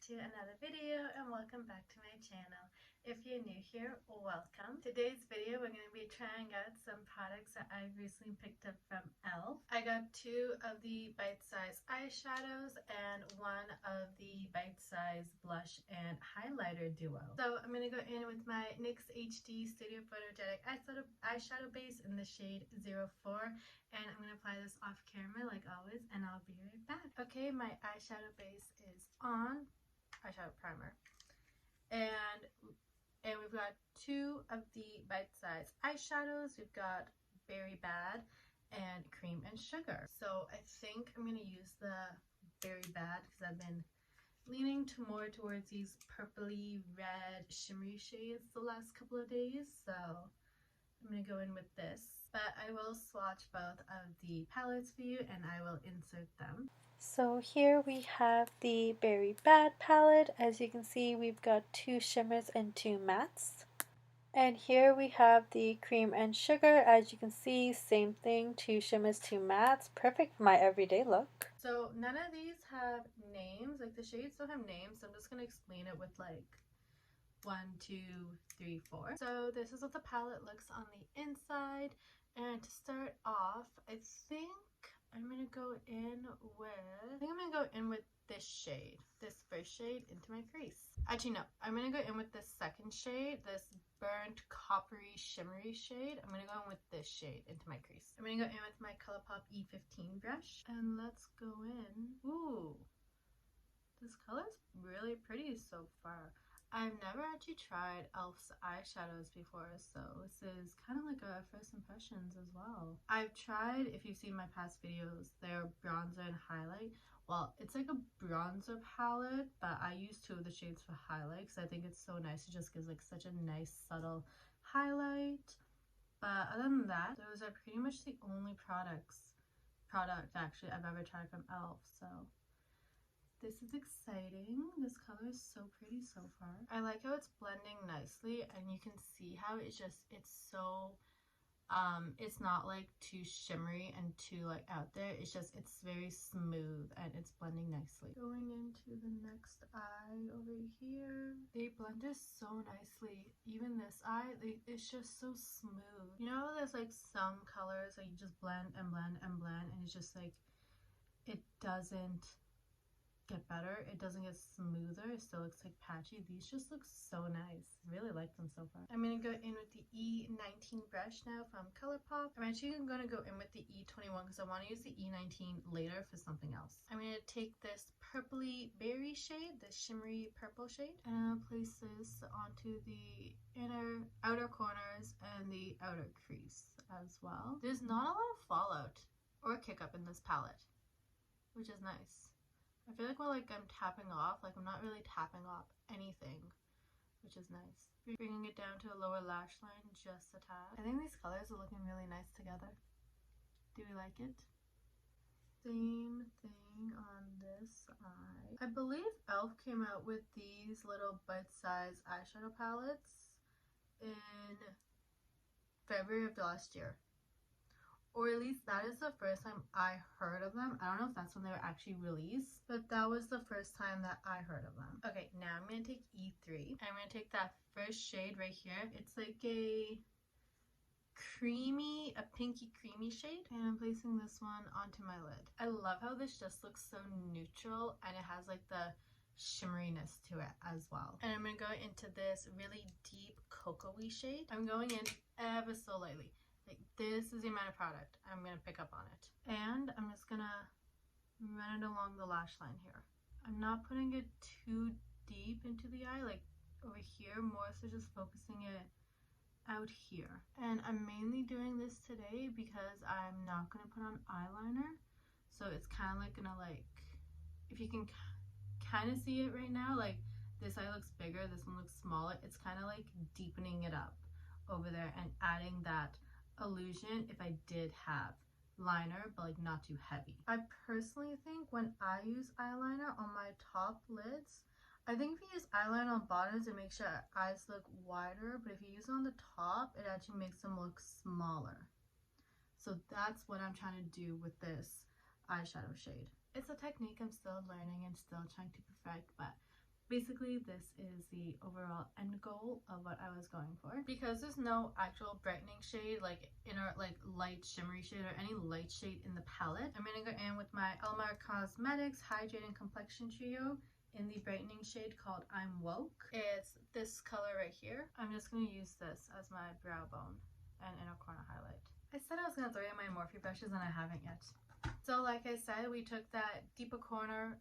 to another video and welcome back to my channel. If you're new here, welcome. Today's video we're going to be trying out some products that I recently picked up from e.l.f. I got two of the bite-size eyeshadows and one of the bite-size blush and highlighter duo. So I'm going to go in with my NYX HD Studio Photogenic eyeshadow base in the shade 04, and I'm going to apply this off camera like always, and I'll be right back. Okay, my eyeshadow base is on, eyeshadow primer, and we've got two of the bite-size eyeshadows. We've got Berry Bad and Cream and Sugar. So I think I'm going to use the Berry Bad because I've been leaning more towards these purpley red shimmery shades the last couple of days, so I'm going to go in with this, but I will swatch both of the palettes for you and I will insert them. So here we have the Berry Bad palette. As you can see, we've got two shimmers and two mattes. And here we have the Cream and Sugar. As you can see, same thing, two shimmers, two mattes. Perfect for my everyday look. So none of these have names, like the shades don't have names, so I'm just going to explain it with like 1, 2, 3, 4. So this is what the palette looks on the inside, and to start off, I think I'm gonna go in with this shade, this first shade, into my crease. Actually no, I'm gonna go in with this second shade, this burnt coppery shimmery shade. I'm gonna go in with this shade into my crease. I'm gonna go in with my Colourpop E15 brush, and let's go in. Ooh, this color's really pretty so far. I've never actually tried e.l.f.'s eyeshadows before, so this is kind of like a first impressions as well. I've tried, if you've seen my past videos, their bronzer and highlight. Well, it's like a bronzer palette, but I use two of the shades for highlight because I think it's so nice. It just gives like such a nice subtle highlight. But other than that, those are pretty much the only product actually I've ever tried from e.l.f. So this is exciting. This color is so pretty so far. I like how it's blending nicely, and you can see how it's so it's not like too shimmery and too like out there. It's very smooth and it's blending nicely. Going into the next eye over here, they blended so nicely. Even this eye, it's just so smooth. You know, there's like some colors that you just blend and blend and blend, and it's just like it doesn't get better, it doesn't get smoother, it still looks like patchy. These just look so nice. Really like them so far. I'm gonna go in with the E19 brush now from Colourpop. I'm actually gonna go in with the E21 because I want to use the E19 later for something else. I'm gonna take this purpley berry shade, this shimmery purple shade, and I'm gonna place this onto the outer corners and the outer crease as well. There's not a lot of fallout or kick up in this palette, which is nice. I feel like while I'm tapping off, like I'm not really tapping off anything, which is nice. Bringing it down to a lower lash line just a tad. I think these colors are looking really nice together. Do we like it? Same thing on this eye. I believe e.l.f. came out with these little bite-sized eyeshadow palettes in February of last year. Or at least that is the first time I heard of them. I don't know if that's when they were actually released, but that was the first time that I heard of them. Okay, now I'm going to take E3. I'm going to take that first shade right here. It's like a pinky creamy shade. And I'm placing this one onto my lid. I love how this just looks so neutral, and it has like the shimmeriness to it as well. And I'm going to go into this really deep cocoa-y shade. I'm going in ever so lightly. Like, this is the amount of product I'm going to pick up on it. And I'm just going to run it along the lash line here. I'm not putting it too deep into the eye, like over here, more so just focusing it out here. And I'm mainly doing this today because I'm not going to put on eyeliner. So it's kind of like going to like, if you can kind of see it right now, like this eye looks bigger, this one looks smaller. It's kind of like deepening it up over there and adding that illusion if I did have liner, but like not too heavy. I personally think when I use eyeliner on my top lids, I think if you use eyeliner on bottoms, it makes your eyes look wider, but if you use it on the top, it actually makes them look smaller. So that's what I'm trying to do with this eyeshadow shade. It's a technique I'm still learning and still trying to perfect, but basically this is the overall end goal of what I was going for. Because there's no actual brightening shade, like inner like light shimmery shade or any light shade in the palette, I'm gonna go in with my Elmar Cosmetics Hydrating Complexion Trio in the brightening shade called I'm Woke. It's this color right here. I'm just gonna use this as my brow bone and inner corner highlight. I said I was gonna throw in my Morphe brushes and I haven't yet. So like I said, we took that deeper color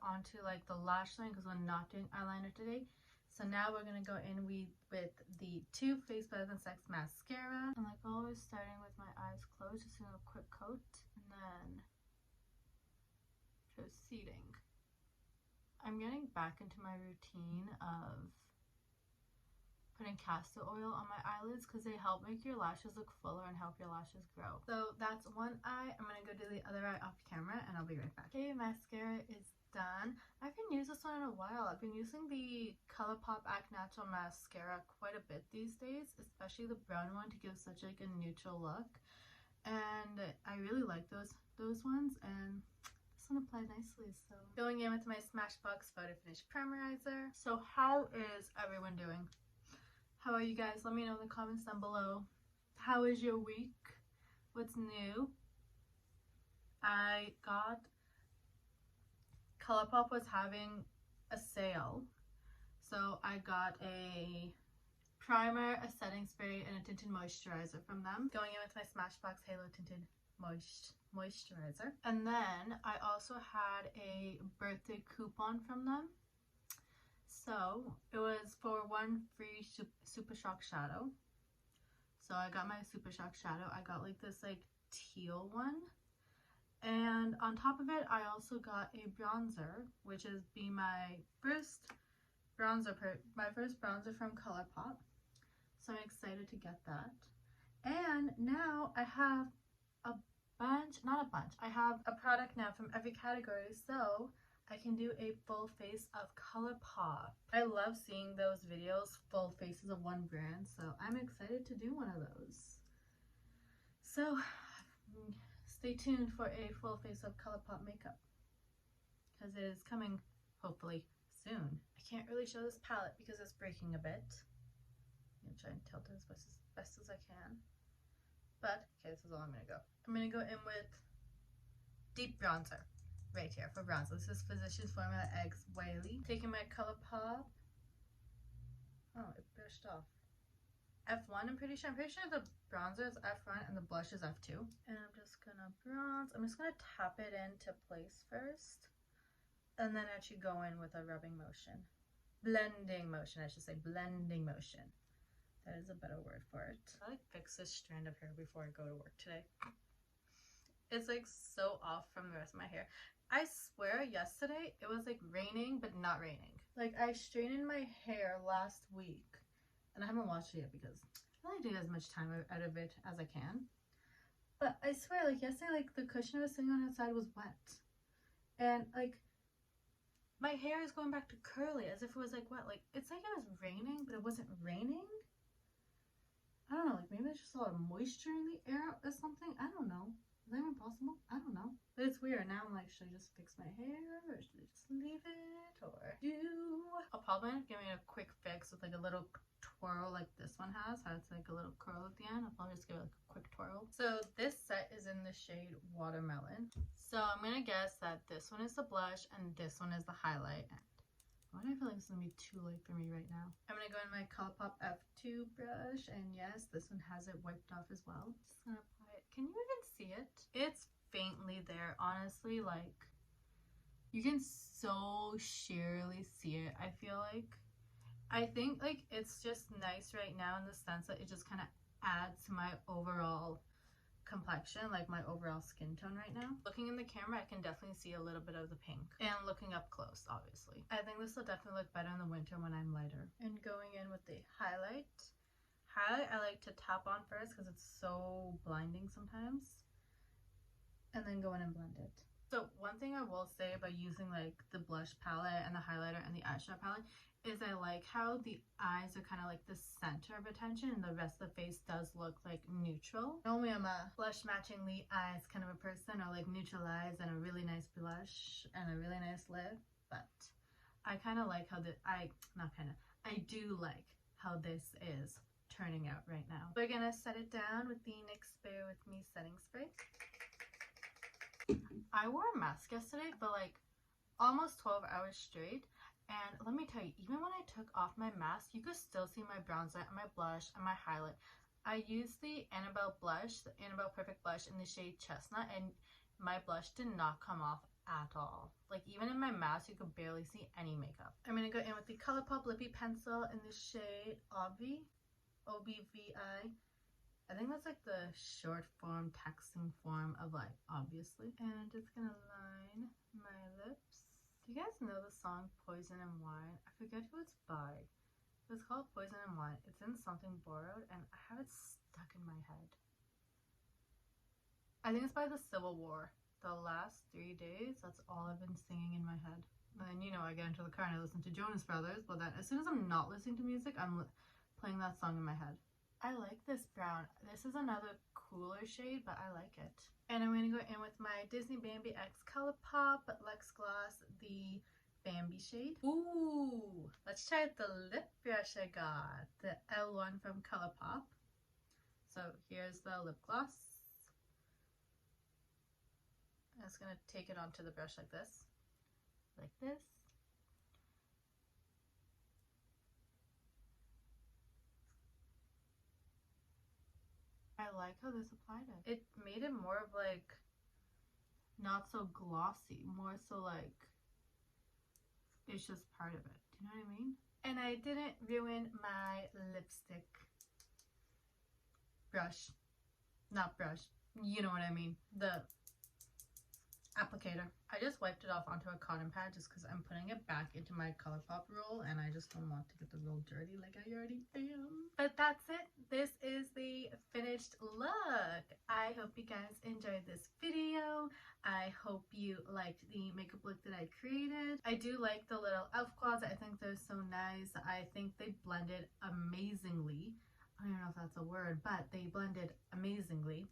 onto like the lash line because we're not doing eyeliner today. So now we're gonna go in with the Too Faced Better Than Sex mascara. And like always, starting with my eyes closed, just doing a quick coat and then proceeding. I'm getting back into my routine of putting castor oil on my eyelids because they help make your lashes look fuller and help your lashes grow. So that's one eye. I'm gonna go do the other eye off camera and I'll be right back. Okay, mascara is done. I haven't used this one in a while. I've been using the Colourpop Act Natural mascara quite a bit these days, especially the brown one to give such like a neutral look. And I really like those ones, and this one applied nicely. So going in with my Smashbox Photofinish Primerizer. So how is everyone doing? How are you guys? Let me know in the comments down below. How is your week? What's new? I got Colourpop was having a sale. So I got a primer, a setting spray, and a tinted moisturizer from them. Going in with my Smashbox Halo Tinted Moisturizer. And then I also had a birthday coupon from them. So it was for one free Super Shock shadow. So I got my Super Shock shadow. I got like this like teal one. And on top of it, I also got a bronzer, which is my first bronzer from Colourpop. So I'm excited to get that. And now I have I have a product now from every category. So I can do a full face of Colourpop. I love seeing those videos, full faces of one brand, so I'm excited to do one of those. So stay tuned for a full face of Colourpop makeup because it is coming hopefully soon. I can't really show this palette because it's breaking a bit. I'm gonna try and tilt it as best as I can. But okay, this is all I'm gonna go. I'm gonna go in with deep bronzer. Right here for bronzer. This is Physicians Formula X Weylie. Taking my Colourpop. Oh, it brushed off. F1, I'm pretty sure the bronzer is F1 and the blush is F2. And I'm just gonna bronze. I'm just gonna tap it into place first. And then actually go in with a rubbing motion. Blending motion, I should say. Blending motion. That is a better word for it. I like fix this strand of hair before I go to work today. It's like so off from the rest of my hair. I swear yesterday it was like raining but not raining. Like I straightened my hair last week and I haven't watched it yet because I like to get as much time out of it as I can. But I swear like yesterday like the cushion I was sitting on outside was wet. And like my hair is going back to curly as if it was like wet. Like it's like it was raining but it wasn't raining. I don't know, like maybe there's just a lot of moisture in the air or something. I don't know. Is that even possible? I don't know. But it's weird. Now I'm like, should I just fix my hair or should I just leave it or do? I'll probably end up giving it a quick fix with like a little twirl like this one has. How it's like a little curl at the end. I'll probably just give it like a quick twirl. So this set is in the shade Watermelon. So I'm going to guess that this one is the blush and this one is the highlight. Why do I feel like it's going to be too light for me right now? I'm going to go in my Colourpop F2 brush. And yes, this one has it wiped off as well. Just going to apply it. Can you even see it? It's faintly there, honestly. Like, you can so sheerly see it, I feel like. I think, like, it's just nice right now in the sense that it just kind of adds to my overall complexion, like my overall skin tone right now. Looking in the camera, I can definitely see a little bit of the pink. And looking up close, obviously. I think this will definitely look better in the winter when I'm lighter. And going in with the highlight. Highlight I like to tap on first because it's so blinding sometimes. And then go in and blend it. So one thing I will say about using like the blush palette and the highlighter and the eyeshadow palette is I like how the eyes are kind of like the center of attention and the rest of the face does look like neutral. Normally I'm a blush matching the eyes kind of a person, or like neutral eyes and a really nice blush and a really nice lip, but I kind of like how I do like how this is turning out right now. We're gonna set it down with the NYX Bear With Me setting spray. I wore a mask yesterday for like almost 12 hours straight, and let me tell you, even when I took off my mask, you could still see my bronzer and my blush and my highlight. I used the Annabelle blush, the Annabelle Perfect blush in the shade Chestnut, and my blush did not come off at all. Like, even in my mask, you could barely see any makeup. I'm gonna go in with the Colourpop Lippy Pencil in the shade Obvi, O-B-V-I. I think that's like the short form, texting form of like obviously. And I'm just gonna line my lips. Do you guys know the song Poison and Wine? I forget who it's by. It's called Poison and Wine. It's in Something Borrowed, and I have it stuck in my head. I think it's by the Civil War. The last 3 days, that's all I've been singing in my head. And then, you know, I get into the car and I listen to Jonas Brothers, but then as soon as I'm not listening to music, I'm playing that song in my head. I like this brown. This is another cooler shade, but I like it. And I'm going to go in with my Disney Bambi X Colourpop Luxe Gloss, the Bambi shade. Ooh! Let's try the lip brush I got. The L1 from Colourpop. So here's the lip gloss. I'm just going to take it onto the brush like this. Like this. I like how this applied it. It made it more of like, not so glossy, more so like, it's just part of it. Do you know what I mean? And I didn't ruin my lipstick brush. Not brush. You know what I mean. The applicator. I just wiped it off onto a cotton pad just because I'm putting it back into my Colourpop roll and I just don't want to get the roll dirty like I already am. But that's it. This is the finished look. I hope you guys enjoyed this video. I hope you liked the makeup look that I created. I do like the little elf claws. I think they're so nice. I think they blended amazingly. I don't know if that's a word, but they blended amazingly.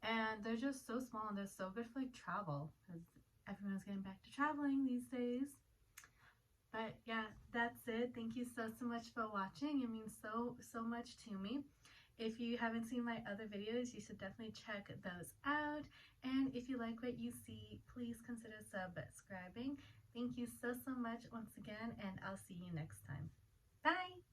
And they're just so small and they're so good for like travel because everyone's getting back to traveling these days. But yeah, that's it. Thank you so much for watching. It means so much to me. If you haven't seen my other videos, you should definitely check those out. And if you like what you see, please consider subscribing. Thank you so much once again, and I'll see you next time. Bye!